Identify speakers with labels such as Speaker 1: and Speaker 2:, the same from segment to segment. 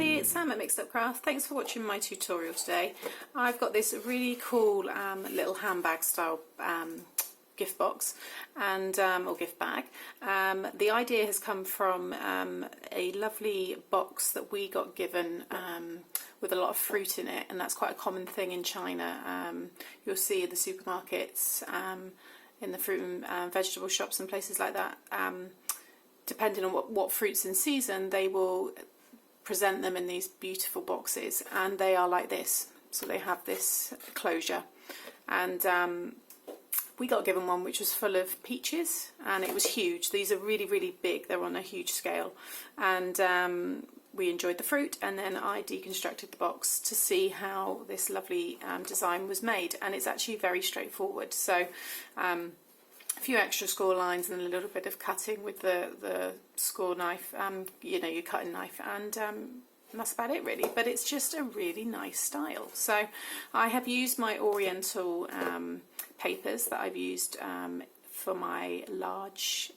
Speaker 1: everybody, it's Sam at Mixed Up Craft. Thanks for watching my tutorial today. I've got this really cool little handbag style gift box and or gift bag. The idea has come from a lovely box that we got given with a lot of fruit in it, and that's quite a common thing in China. You'll see in the supermarkets, in the fruit and vegetable shops and places like that. Depending on what fruit's in season, they will present them in these beautiful boxes, and they are like this. So they have this closure, and we got given one which was full of peaches, and it was huge. These are really, really big. They're on a huge scale, and we enjoyed the fruit, and then I deconstructed the box to see how this lovely design was made, and it's actually very straightforward. So a few extra score lines and a little bit of cutting with the score knife, you know, your cutting knife, and that's about it really. But it's just a really nice style. So I have used my Oriental papers that I've used for my large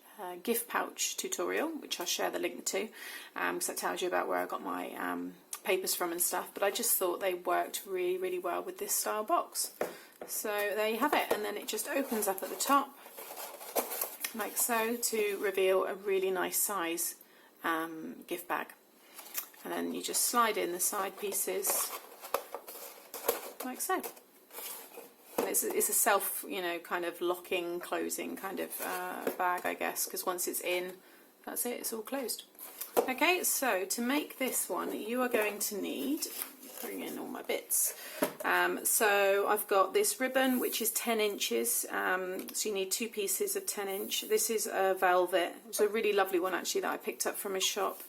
Speaker 1: gift pouch tutorial, which I'll share the link to, because that tells you about where I got my papers from and stuff. But I just thought they worked really, really well with this style box. So there you have it, and then it just opens up at the top like so to reveal a really nice size gift bag, and then you just slide in the side pieces like so. And it's a self, you know, kind of locking, closing kind of bag, I guess, because once it's in, that's it, it's all closed. Okay, so to make this one, you are going to need, bring in all my bits. So I've got this ribbon, which is 10 inches. So you need 2 pieces of 10 inch. This is a velvet. It's a really lovely one actually that I picked up from a shop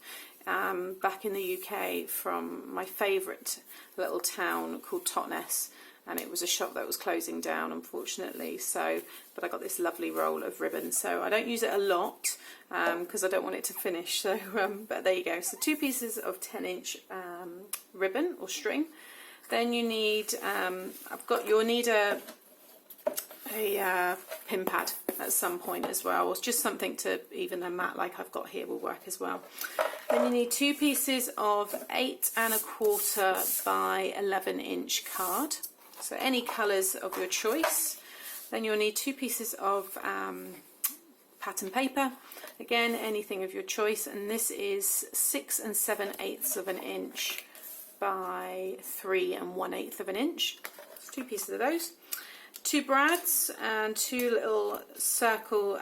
Speaker 1: back in the UK from my favourite little town called Totnes. And it was a shop that was closing down, unfortunately. So, but I got this lovely roll of ribbon. So I don't use it a lot because I don't want it to finish. So, but there you go. So 2 pieces of 10-inch ribbon or string. Then you need, you'll need a pin pad at some point as well, or just something to even a mat like I've got here will work as well. Then you need 2 pieces of 8 1/4 by 11-inch card. So any colours of your choice. Then you'll need 2 pieces of pattern paper. Again, anything of your choice. And this is 6 7/8 of an inch by 3 1/8 of an inch. So 2 pieces of those. 2 brads and 2 little circles.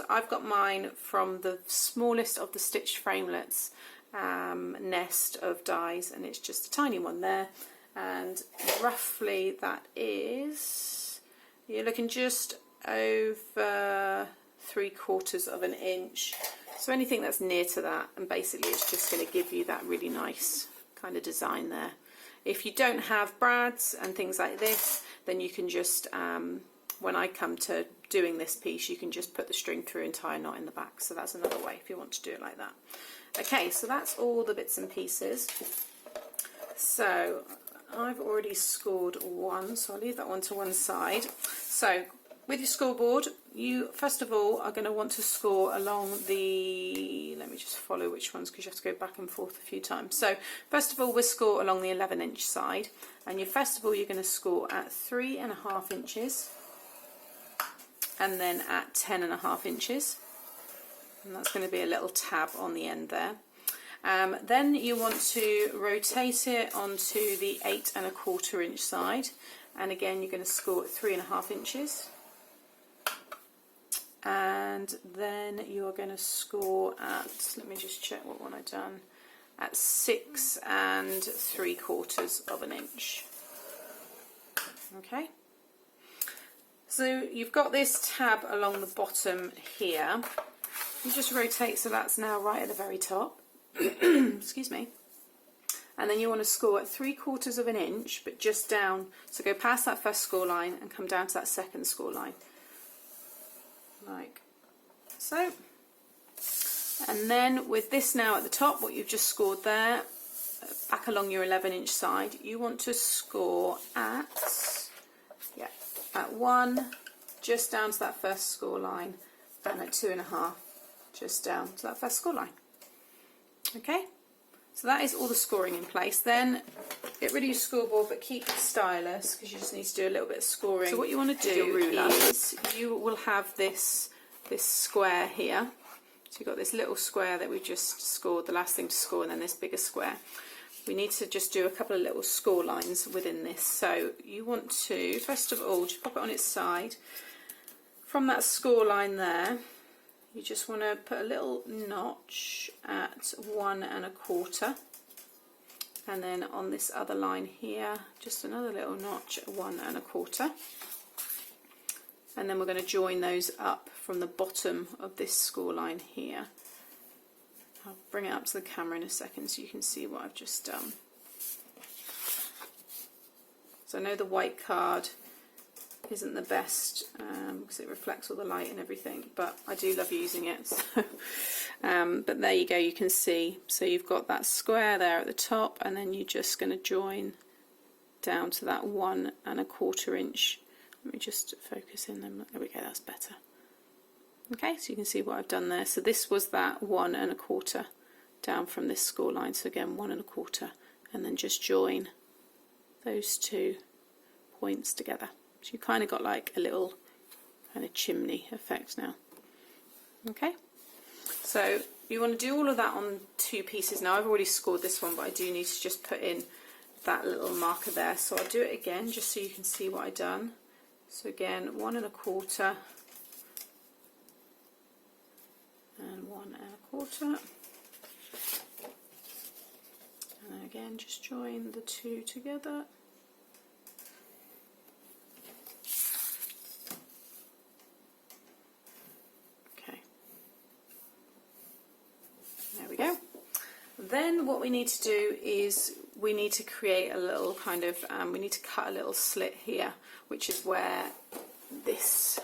Speaker 1: I've got mine from the smallest of the stitched framelets nest of dies, and it's just a tiny one there. And roughly that is, you're looking just over 3/4 of an inch. So anything that's near to that, and basically it's just going to give you that really nice kind of design there. If you don't have brads and things like this, then you can just, when I come to doing this piece, you can just put the string through and tie a knot in the back. So that's another way if you want to do it like that. Okay, so that's all the bits and pieces. So I've already scored one, so I'll leave that one to one side. So with your scoreboard, you first of all are going to want to score along the, let me just follow which ones because you have to go back and forth a few times. So first of all, we'll score along the 11-inch side, and first of all you're going to score at 3 1/2 inches, and then at 10 1/2 inches, and that's going to be a little tab on the end there. Then you want to rotate it onto the 8 1/4 inch side, and again you're going to score at 3 1/2 inches, and then you're going to score at, let me just check what one I've done, at 6 3/4 of an inch. Okay, so you've got this tab along the bottom here. You just rotate, so that's now right at the very top. Excuse me. And then you want to score at 3/4 of an inch, but just down, so go past that first score line and come down to that second score line, like so. And then with this now at the top, what you've just scored there, back along your 11-inch side, you want to score at, at 1, just down to that first score line, and at 2 1/2, just down to that first score line. Okay, So that is all the scoring in place. Then get rid of your scoreboard, but keep the stylus because you just need to do a little bit of scoring. So what you want to do is you will have this square here. So you've got this little square that we've just scored, the last thing to score, and then this bigger square. We need to just do a couple of little score lines within this. So you want to, first of all, just pop it on its side. From that score line there, you just want to put a little notch at 1 1/4, and then on this other line here, just another little notch at 1 1/4, and then we're going to join those up from the bottom of this score line here. I'll bring it up to the camera in a second so you can see what I've just done. So I know the white card isn't the best because it reflects all the light and everything, but I do love using it. So, but there you go, you can see. So you've got that square there at the top, and then you're just going to join down to that 1 1/4 inch. Let me just focus in them. There we go, that's better. Okay, so you can see what I've done there. So this was that 1 1/4 down from this score line. So again, 1 1/4, and then just join those two points together. So you kind of got like a little kind of chimney effect now. Okay, so you want to do all of that on 2 pieces. Now I've already scored this one, but I do need to just put in that little marker there. So I'll do it again just so you can see what I've done. So again, 1 1/4 and 1 1/4, and then again just join the 2 together. Then what we need to do is we need to create a little kind of, we need to cut a little slit here, which is where these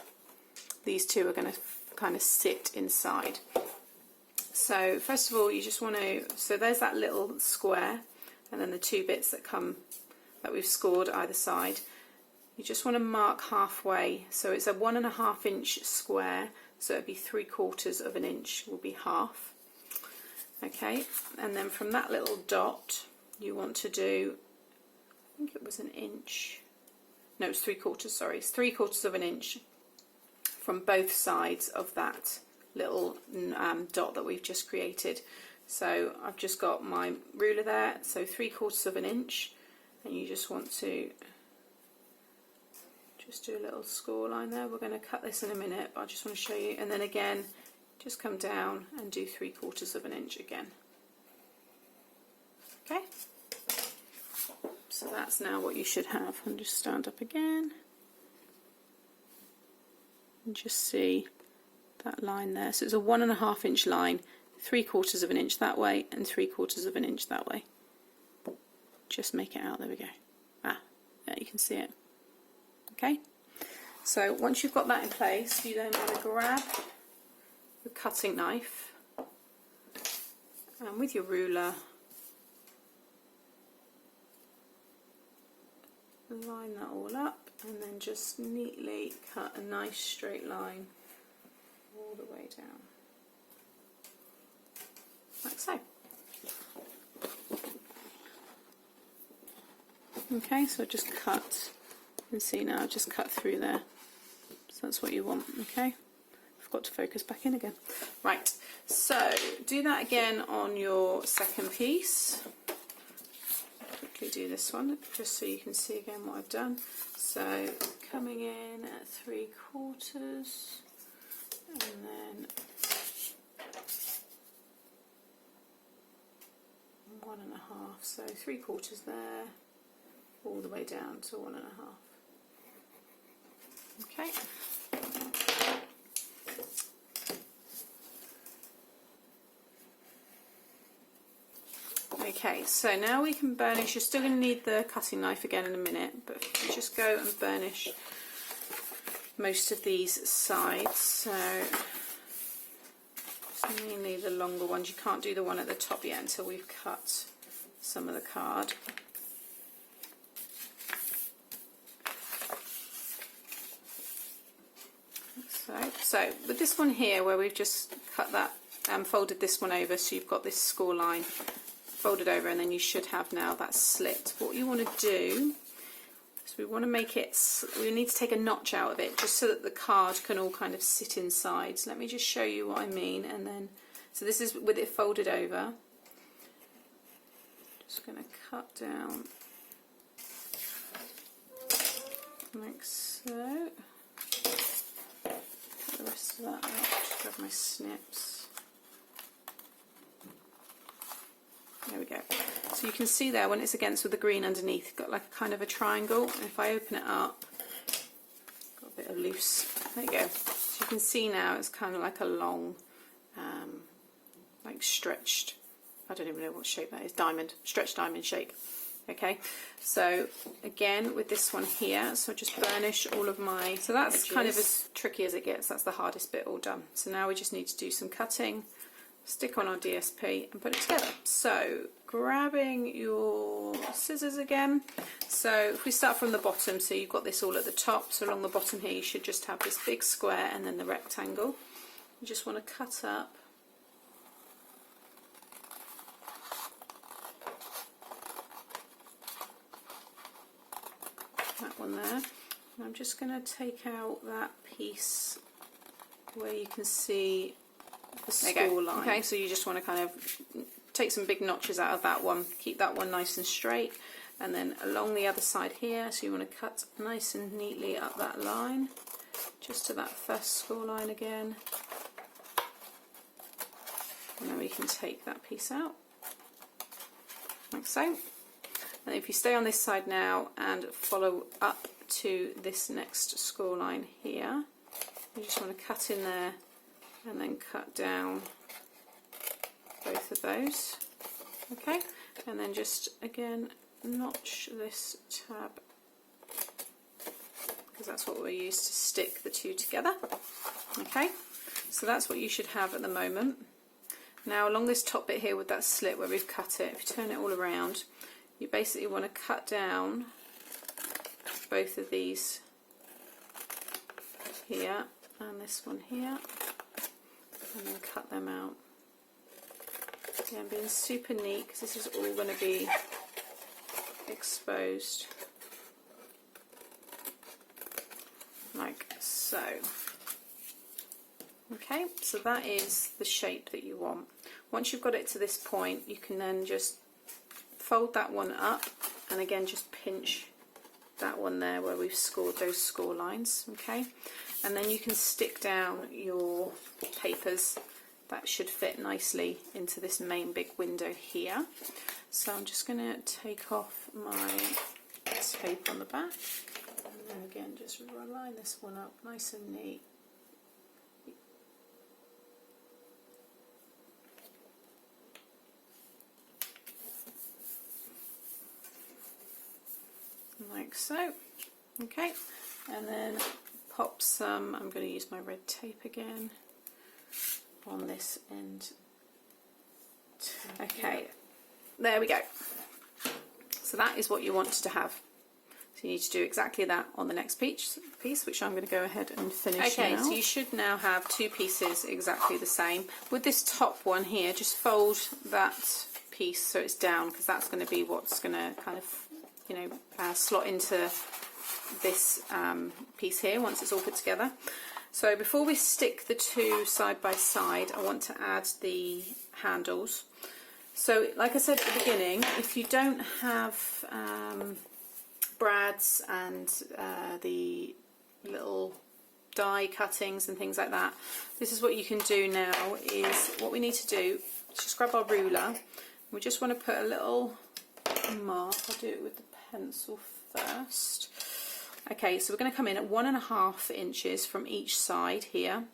Speaker 1: two are going to kind of sit inside. So first of all, you just want to, so there's that little square, and then the 2 bits that we've scored either side. You just want to mark halfway, so it's a 1 1/2 inch square, so it'd be 3/4 of an inch will be half. Okay, and then from that little dot you want to do, I think it was an inch, no, it's 3/4, sorry, it's 3/4 of an inch from both sides of that little dot that we've just created. So I've just got my ruler there, so 3/4 of an inch, and you just want to just do a little score line there. We're going to cut this in a minute, but I just want to show you, and then again just come down and do 3/4 of an inch again. Okay, so that's now what you should have. And just stand up again and just see that line there. So it's a 1 1/2 inch line, 3/4 of an inch that way and 3/4 of an inch that way. Just make it out, there we go. There you can see it. Okay, so once you've got that in place, you then want to grab the cutting knife and with your ruler line that all up, and then just neatly cut a nice straight line all the way down, like so. Okay, so just cut, you can see now I've just cut through there, so that's what you want. Okay, got to focus back in again. Right, so do that again on your second piece. Quickly do this one just so you can see again what I've done. So coming in at 3/4, and then 1 1/2, so 3/4 there, all the way down to 1 1/2. Okay. Okay, so now we can burnish. You're still going to need the cutting knife again in a minute, but you just go and burnish most of these sides. So it's mainly the longer ones. You can't do the one at the top yet until we've cut some of the card. So with this one here, where we've just cut that, folded this one over, so you've got this score line fold it over, and then you should have now that slit. What you want to do is we want to make it, we need to take a notch out of it just so that the card can all kind of sit inside. So let me just show you what I mean, and then, so this is with it folded over. Just going to cut down like so. Put the rest of that out, just grab my snips. There we go. So you can see there when it's against with the green underneath, you've got like a kind of a triangle. And if I open it up, got a bit of loose. There you go. So you can see now it's kind of like a long, like stretched, I don't even know what shape that is, diamond, stretched diamond shape. Okay, so again with this one here, so I just burnish all of my, so that's edges. Kind of as tricky as it gets, that's the hardest bit all done. So now we just need to do some cutting, stick on our DSP and put it together. So grabbing your scissors again, so if we start from the bottom, so you've got this all at the top, so along the bottom here you should just have this big square and then the rectangle. You just want to cut up that one there, and I'm just going to take out that piece where you can see the score line. Okay, so you just want to kind of take some big notches out of that one, keep that one nice and straight, and then along the other side here, so you want to cut nice and neatly up that line, just to that first score line again, and then we can take that piece out, like so. And if you stay on this side now and follow up to this next score line here, you just want to cut in there and then cut down both of those. Okay, and then just again notch this tab, because that's what we'll use to stick the two together. Okay, so that's what you should have at the moment. Now along this top bit here with that slit where we've cut it, if you turn it all around, you basically want to cut down both of these here and this one here, and then cut them out. Again, being super neat because this is all going to be exposed like so. Okay, so that is the shape that you want. Once you've got it to this point, you can then just fold that one up and again just pinch that one there where we've scored those score lines. Okay, and then you can stick down your papers that should fit nicely into this main big window here. So I'm just going to take off my tape on the back, and then again just line this one up nice and neat. Like so. Okay, and then pop some, I'm going to use my red tape again on this end. Okay, there we go. So that is what you want to have. So you need to do exactly that on the next piece, which I'm going to go ahead and finish now. So you should now have two pieces exactly the same. With this top one here, just fold that piece so it's down, because that's going to be what's going to kind of, you know, slot into this piece here once it's all put together. So before we stick the two side by side, I want to add the handles. So like I said at the beginning, if you don't have brads and the little die cuttings and things like that, this is what you can do now. Is what we need to do is just grab our ruler. We just want to put a little mark. I'll do it with the pencil first. Okay, so we're going to come in at 1.5 inches from each side here,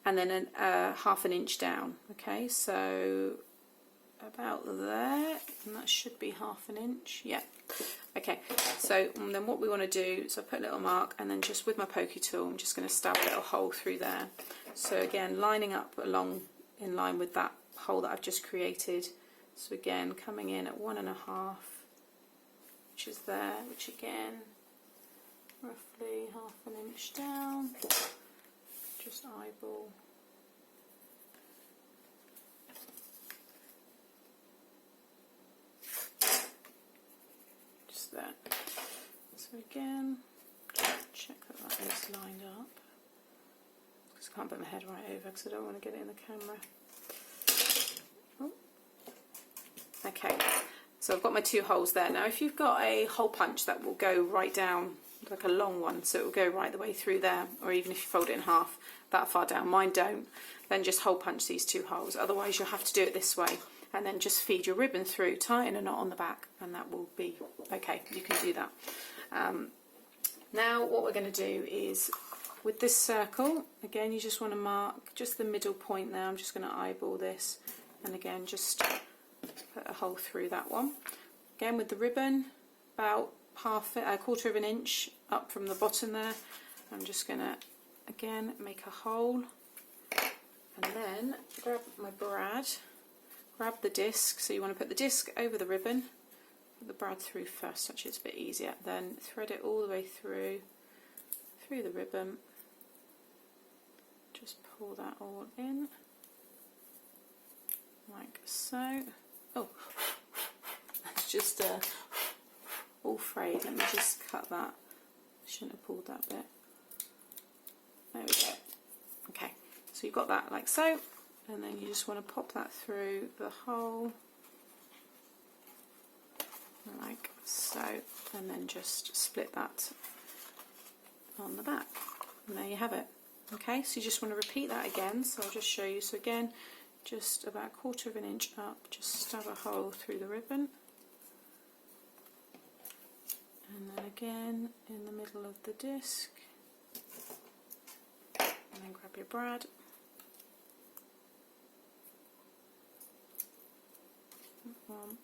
Speaker 1: and then half an inch down. Okay, so about there, and that should be half an inch. Yeah. Okay, so then what we want to do, so I put a little mark, and then just with my pokey tool, I'm just going to stab a little hole through there. So again, lining up along in line with that hole that I've just created. So again, coming in at 1.5, which is there, which again, roughly half an inch down, just eyeball. there. So again, check that that is lined up. Just can't put my head right over because I don't want to get it in the camera. Oh. Okay, so I've got my 2 holes there. Now if you've got a hole punch that will go right down, like a long one, so it will go right the way through there, or even if you fold it in half that far down, mine don't, then just hole punch these 2 holes. Otherwise you'll have to do it this way, and then just feed your ribbon through, tie in a knot on the back, and that will be okay. You can do that. Now what we're going to do is, with this circle, again you just want to mark just the middle point there. I'm just going to eyeball this, and again just put a hole through that one. Again with the ribbon, about a quarter of an inch up from the bottom there, I'm just going to again make a hole, and then grab my brad, grab the disc. So you want to put the disc over the ribbon, put the brad through first, actually it's a bit easier, then thread it all the way through the ribbon, just pull that all in like so. Oh, that's just all frayed. Let me just cut that. I shouldn't have pulled that bit. There we go. Okay, so you've got that like so, and then you just want to pop that through the hole like so, and then just split that on the back, and there you have it. Okay, so you just want to repeat that again, so I'll just show you. So again, just about a quarter of an inch up, just stab a hole through the ribbon, and then again in the middle of the disc, and then grab your brad, one,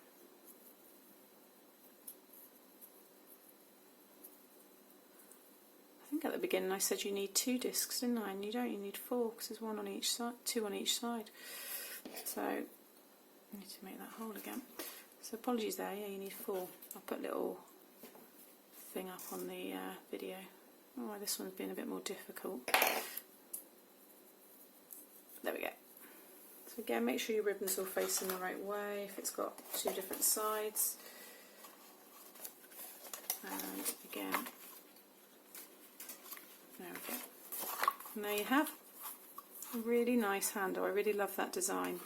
Speaker 1: I think at the beginning I said you need 2 discs, didn't I? And you don't, you need 4 because there's 1 on each side, 2 on each side. So I need to make that hole again. So apologies there, yeah, you need 4. I'll put a little thing up on the video. Oh, this one's been a bit more difficult. There we go. So again, make sure your ribbon's all facing the right way if it's got 2 different sides. And again, there we go. And there you have a really nice handle. I really love that design.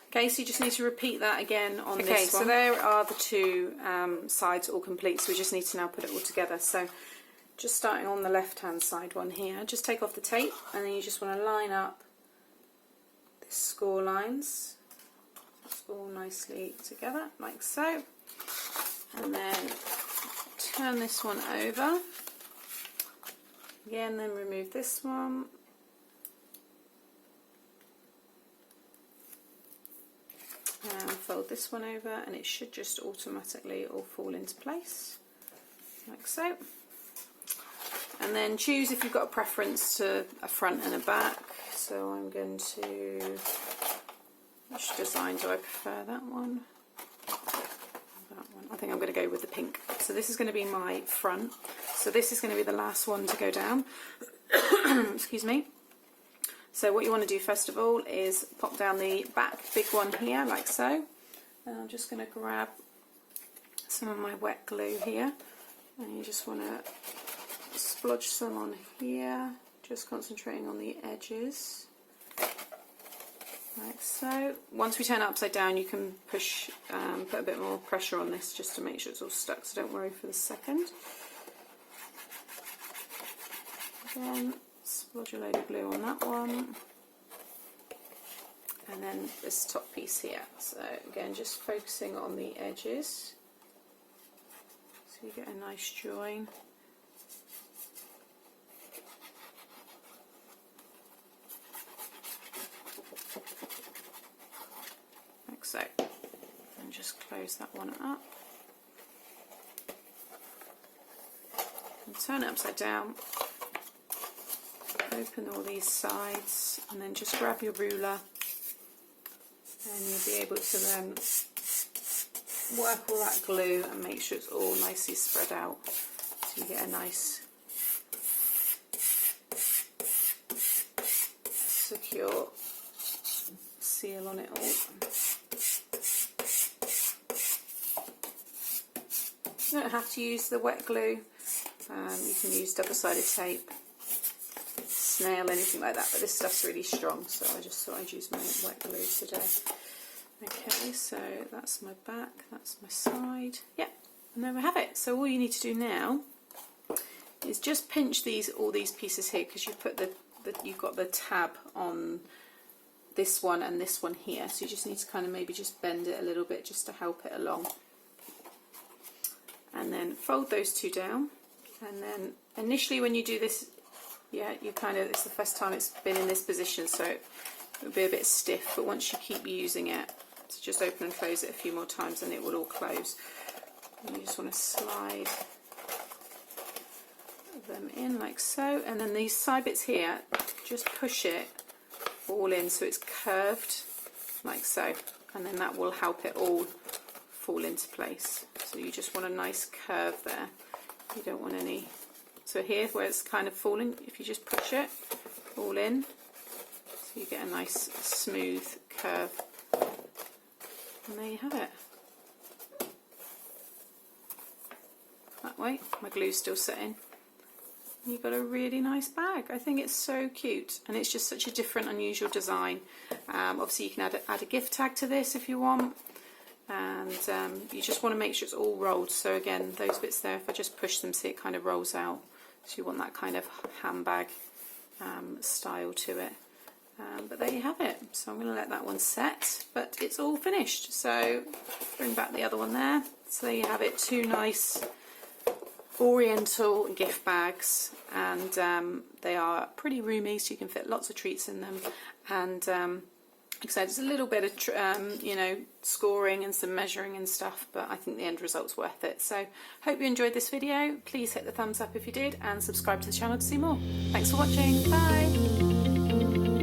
Speaker 1: Okay, so you just need to repeat that again on this one. Okay, so there are the 2 sides all complete, so we just need to now put it all together. So just starting on the left hand side one here, just take off the tape, and then you just want to line up the score lines all nicely together like so, and then turn this one over again, then remove this one, and fold this one over, and it should just automatically all fall into place like so. And then choose if you've got a preference to a front and a back. So I'm going to, which design do I prefer? That one? That one. I think I'm going to go with the pink. So this is going to be my front. So this is going to be the last one to go down. Excuse me. So what you want to do first of all is pop down the back big one here like so. And I'm just going to grab some of my wet glue here, and you just want to splodge some on here, just concentrating on the edges like so. Once we turn it upside down, you can push, put a bit more pressure on this just to make sure it's all stuck, so don't worry for the second. Again, splodge a load of glue on that one, and then this top piece here. So again, just focusing on the edges so you get a nice join. Like so. And just close that one up. And turn it upside down. Open all these sides, and then just grab your ruler, and you'll be able to then work all that glue and make sure it's all nicely spread out so you get a nice secure seal on it all. You don't have to use the wet glue. You can use double-sided tape, snail, anything like that, but this stuff's really strong, so I just thought I'd use my wet glue today. Okay, so that's my back, that's my side. Yep, and there we have it. So all you need to do now is just pinch all these pieces here, because you've put you've got the tab on this one and this one here, so you just need to kind of maybe just bend it a little bit just to help it along. And then fold those two down, and then initially when you do this, yeah, it's the first time it's been in this position, so it'll be a bit stiff, but once you keep using it, so just open and close it a few more times and it will all close. And you just want to slide them in like so, and then these side bits here, just push it all in so it's curved like so, and then that will help it all fall into place. So you just want a nice curve there, you don't want any. So here where it's kind of falling, if you just push it all in, so you get a nice smooth curve, and there you have it. That way, my glue's still setting. You've got a really nice bag. I think it's so cute, and it's just such a different, unusual design. Obviously you can add a gift tag to this if you want, and you just want to make sure it's all rolled. So again, those bits there, if I just push them, see it kind of rolls out. So you want that kind of handbag style to it. But there you have it. So I'm going to let that one set, but it's all finished. So bring back the other one there. So there you have it, two nice Oriental gift bags, and they are pretty roomy, so you can fit lots of treats in them. And like I said, it's a little bit of scoring and some measuring and stuff, but I think the end result's worth it. So hope you enjoyed this video. Please hit the thumbs up if you did, and subscribe to the channel to see more. Thanks for watching. Bye.